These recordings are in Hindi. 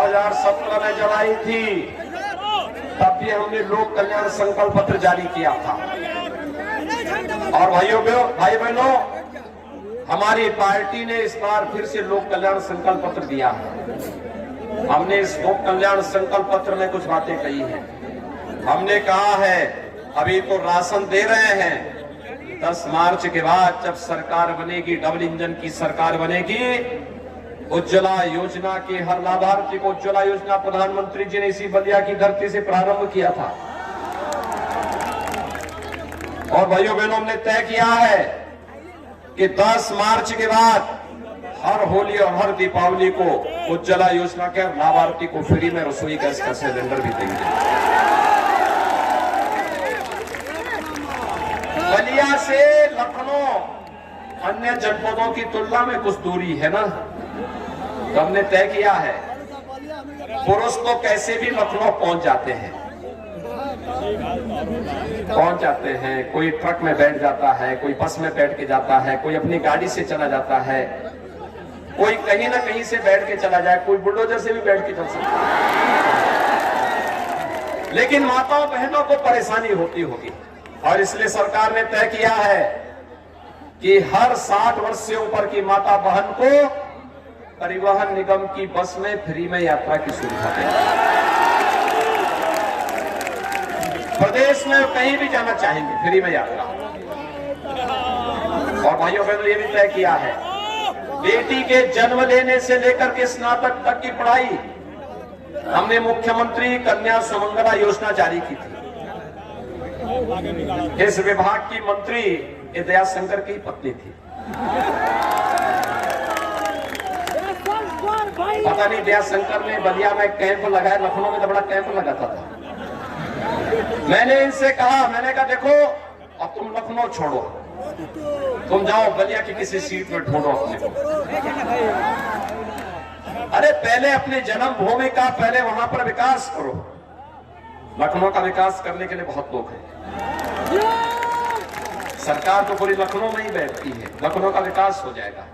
2017 में जब आई थी तब भी हमने लोक कल्याण संकल्प पत्र जारी किया था। और भाई बहनों, हमारी पार्टी ने इस बार फिर से लोक कल्याण संकल्प पत्र दिया है। हमने इस लोक कल्याण संकल्प पत्र में कुछ बातें कही हैं। हमने कहा है अभी तो राशन दे रहे हैं, 10 मार्च के बाद जब सरकार बनेगी, डबल इंजन की सरकार बनेगी, उज्ज्वला योजना के हर लाभार्थी को उज्ज्वला योजना प्रधानमंत्री जी ने इसी बलिया की धरती से प्रारंभ किया था। और भाइयों बहनों, हमने तय किया है कि 10 मार्च के बाद हर होली और हर दीपावली को उज्ज्वला योजना के लाभार्थी को फ्री में रसोई गैस का सिलेंडर भी देंगे। बलिया से लखनऊ अन्य जनपदों की तुलना में कुछ दूरी है ना, तो हमने तय किया है पुरुष तो कैसे भी लखनऊ पहुंच जाते हैं, कोई ट्रक में बैठ जाता है, कोई बस में बैठ के जाता है, कोई अपनी गाड़ी से चला जाता है, कोई कहीं ना कहीं से बैठ के चला जाए, कोई बुलडोजर से भी बैठ के चल सकता है। लेकिन माताओं बहनों को परेशानी होती होगी, और इसलिए सरकार ने तय किया है कि हर 60 वर्ष से ऊपर की माता बहन को परिवहन निगम की बस में फ्री में यात्रा की सुविधा देंगे। प्रदेश में कहीं भी जाना चाहेंगे फ्री में यात्रा। और भाइयों बहनों, ये भी तय किया है बेटी के जन्म लेने से लेकर के स्नातक तक की पढ़ाई हमने मुख्यमंत्री कन्या सुमंगला योजना जारी की थी। इस विभाग की मंत्री दया शंकर की पत्नी थी। पता नहीं दया शंकर ने बलिया में कैंप लगाया, लखनऊ में तो बड़ा कैंप लगाता था। मैंने इनसे कहा, मैंने कहा देखो अब तुम लखनऊ छोड़ो, तुम जाओ बलिया की किसी सीट में ढूंढो अपने को। अरे पहले अपने जन्मभूमि का पहले वहां पर विकास करो। लखनऊ का विकास करने के लिए बहुत लोग हैं, सरकार तो पूरी लखनऊ में ही बैठती है, लखनऊ का विकास हो जाएगा।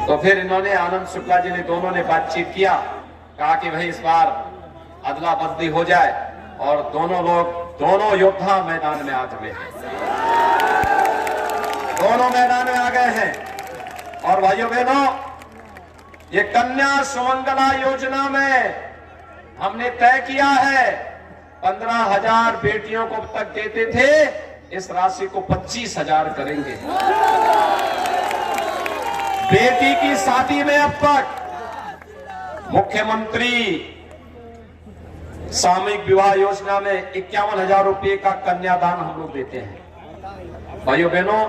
तो फिर इन्होंने, आनंद शुक्ला जी ने, दोनों ने बातचीत किया, कहा कि भाई इस बार अदला बदली हो जाए, और दोनों योद्धा मैदान में आ गए हैं, दोनों मैदान में आ गए हैं। और भाइयों बहनों, ये कन्या सुमंगला योजना में हमने तय किया है 15,000 बेटियों को अब तक देते थे, इस राशि को 25,000 करेंगे। बेटी की शादी में अब तक मुख्यमंत्री सामूहिक विवाह योजना में 51,000 रुपए का कन्यादान हम लोग देते हैं। भाइयों बहनों,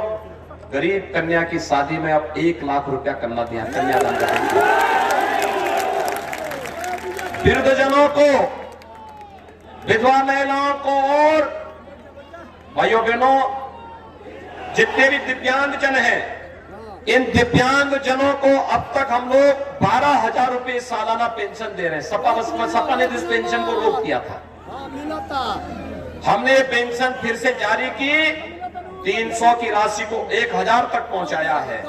गरीब कन्या की शादी में अब 1 लाख रुपया कन्यादान करेंगे। वृद्धजनों को, विधवा महिलाओं को, और भाइयों बहनों जितने भी दिव्यांग जन हैं, इन दिव्यांग जनों को अब तक हम लोग 12,000 रुपए सालाना पेंशन दे रहे हैं। सपा ने इस पेंशन को रोक दिया था, हमने ये पेंशन फिर से जारी की, 300 की राशि को 1,000 तक पहुंचाया है।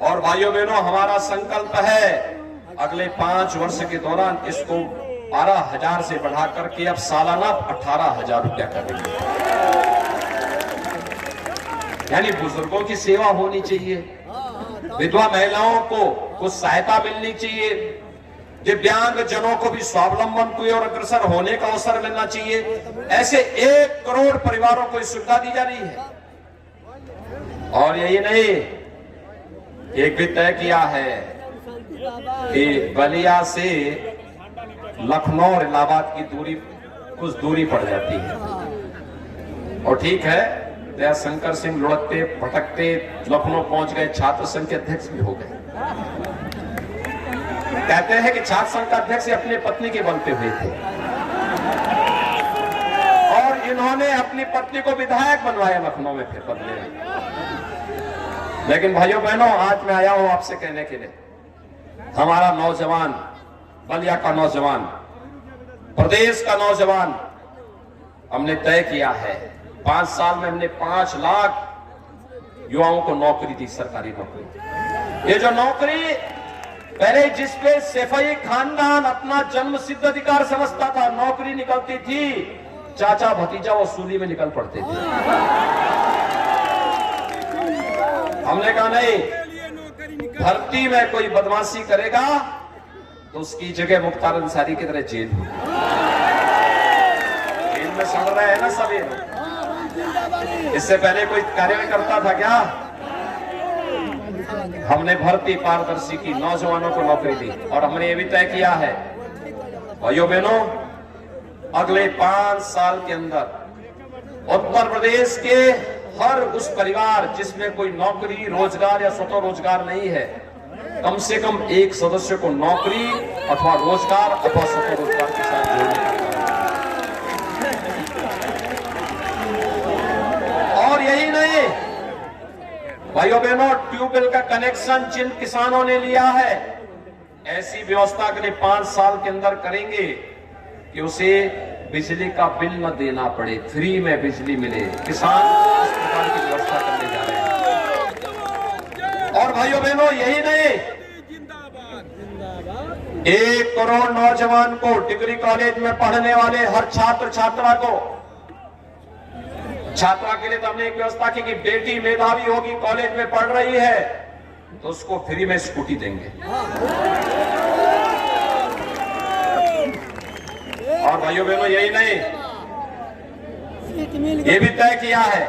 और भाइयों बहनों, हमारा संकल्प है अगले 5 वर्ष के दौरान इसको 12,000 से बढ़ा करके अब सालाना 18,000 रुपया करेंगे। यानी बुजुर्गों की सेवा होनी चाहिए, विधवा महिलाओं को कुछ सहायता मिलनी चाहिए, दिव्यांग जनों को भी स्वावलंबन की ओर अग्रसर होने का अवसर मिलना चाहिए। ऐसे 1 करोड़ परिवारों को सुविधा दी जा रही है। और यही नहीं, एक भी तय किया है कि बलिया से लखनऊ और इलाहाबाद की दूरी कुछ दूरी पड़ जाती है, और ठीक है, दया शंकर सिंह लुढ़कते भटकते लखनऊ पहुंच गए, छात्र संघ के अध्यक्ष भी हो गए। कहते हैं कि छात्र संघ का अध्यक्ष अपनी पत्नी के बल पे हुए थे, और इन्होंने अपनी पत्नी को विधायक बनवाया लखनऊ में फिर बदले में। लेकिन भाइयों बहनों, आज मैं आया हूं आपसे कहने के लिए, हमारा नौजवान, बलिया का नौजवान, प्रदेश का नौजवान, हमने तय किया है 5 साल में हमने 5 लाख युवाओं को नौकरी दी, सरकारी नौकरी। ये जो नौकरी पहले जिसपे सैफई खानदान अपना जन्म सिद्ध अधिकार समझता था, नौकरी निकलती थी, चाचा भतीजा वसूली में निकल पड़ते थे। हमने कहा नहीं, भर्ती में कोई बदमाशी करेगा तो उसकी जगह मुख्तार अंसारी की तरह जेल में सड़ रहे हैं ना सभी। इससे पहले कोई कार्य करता था क्या? हमने भर्ती पारदर्शी की, नौजवानों को नौकरी दी और हमने ये भी तय किया है भाइयों बहनों, अगले 5 साल के अंदर उत्तर प्रदेश के हर उस परिवार जिसमें कोई नौकरी, रोजगार या स्वतः रोजगार नहीं है, कम से कम एक सदस्य को नौकरी अथवा रोजगार अथवा स्वतः रोजगार के साथ जोड़ने का। और यही नहीं भाइयों बहनों, ट्यूबवेल का कनेक्शन जिन किसानों ने लिया है, ऐसी व्यवस्था अगले 5 साल के अंदर करेंगे कि उसे बिजली का बिल न देना पड़े, फ्री में बिजली मिले। किसान इस प्रकार की व्यवस्था करने जा रहे हैं। और भाइयों बहनों यही नहीं, 1 करोड़ नौजवान को, डिग्री कॉलेज में पढ़ने वाले हर छात्र छात्रा को, छात्रा के लिए तो हमने एक व्यवस्था की कि बेटी मेधावी होगी, कॉलेज में पढ़ रही है तो उसको फ्री में स्कूटी देंगे। और भाइयों बहनों यही नहीं, ये भी तय किया है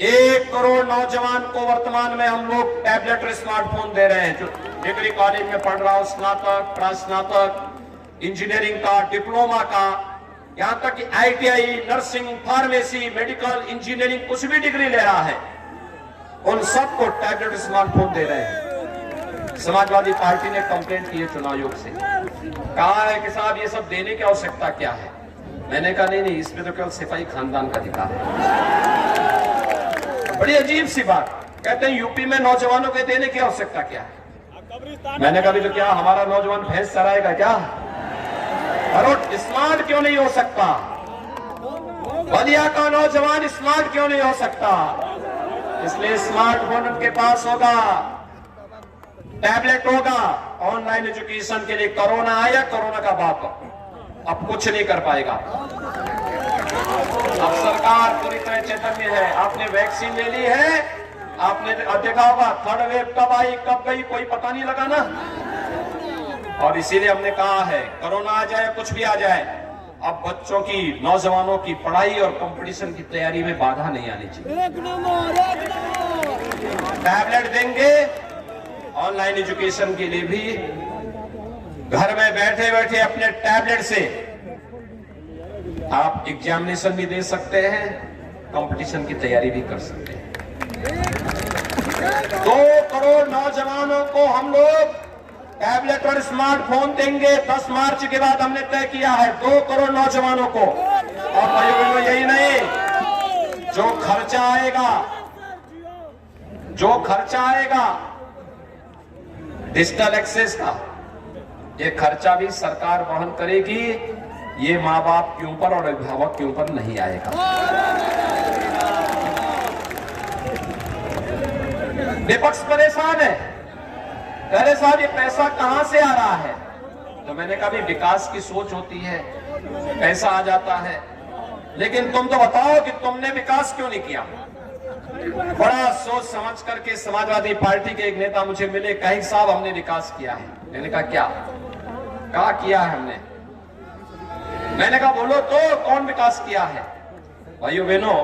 1 करोड़ नौजवान को वर्तमान में हम लोग टैबलेट और स्मार्टफोन दे रहे हैं। जो डिग्री कॉलेज में पढ़ रहा हो, स्नातक, प्रास्नातक, इंजीनियरिंग का, डिप्लोमा का, यहां तक कि ITI, nursing, pharmacy, medical, engineering, कुछ भी डिग्री ले रहा है, उन सबको टैबलेट स्मार्टफोन दे रहे हैं। समाजवादी पार्टी ने कंप्लेंट की है चुनाव आयोग से, कहा है कि साहब ये सब देने की आवश्यकता क्या है। मैंने कहा नहीं, इसमें तो केवल सैफई खानदान का अधिकार है। बड़ी अजीब सी बात, कहते हैं यूपी में नौजवानों के देने की आवश्यकता क्या है। मैंने कहा तो क्या हमारा नौजवान भैंस चराएगा क्या? और स्मार्ट क्यों नहीं हो सकता? बलिया का नौजवान स्मार्ट क्यों नहीं हो सकता? इसलिए स्मार्टफोन उनके पास होगा, टैबलेट होगा, ऑनलाइन एजुकेशन के लिए। कोरोना आया, कोरोना का बाप अब कुछ नहीं कर पाएगा। अब सरकार पूरी तरह चैतन्य है। आपने वैक्सीन ले ली है, आपने देखा होगा थर्ड वेव कब आई कब गई कोई पता नहीं लगा ना। और इसीलिए हमने कहा है कोरोना आ जाए कुछ भी आ जाए, अब बच्चों की, नौजवानों की पढ़ाई और कंपटीशन की तैयारी में बाधा नहीं आनी चाहिए। टैबलेट देंगे, ऑनलाइन एजुकेशन के लिए भी घर में बैठे बैठे अपने टैबलेट से आप एग्जामिनेशन भी दे सकते हैं, कंपटीशन की तैयारी भी कर सकते हैं। 2 करोड़ नौजवानों को हम लोग टैबलेट और स्मार्टफोन देंगे 10 मार्च के बाद। हमने तय किया है 2 करोड़ नौजवानों को। और भाइयों यही नहीं, जो खर्चा आएगा डिजिटल एक्सेस का, ये खर्चा भी सरकार वहन करेगी। ये माँ बाप के ऊपर और अभिभावक के ऊपर नहीं आएगा। विपक्ष परेशान है, कह रहे साहब ये पैसा कहां से आ रहा है। तो मैंने कहा विकास की सोच होती है, पैसा आ जाता है, लेकिन तुम तो बताओ कि तुमने विकास क्यों नहीं किया। बड़ा सोच समझ करके समाजवादी पार्टी के एक नेता मुझे मिले, कहीं साहब हमने विकास किया है। मैंने कहा क्या? कहा किया है हमने। मैंने कहा बोलो तो कौन विकास किया है। भाइयों बहनों,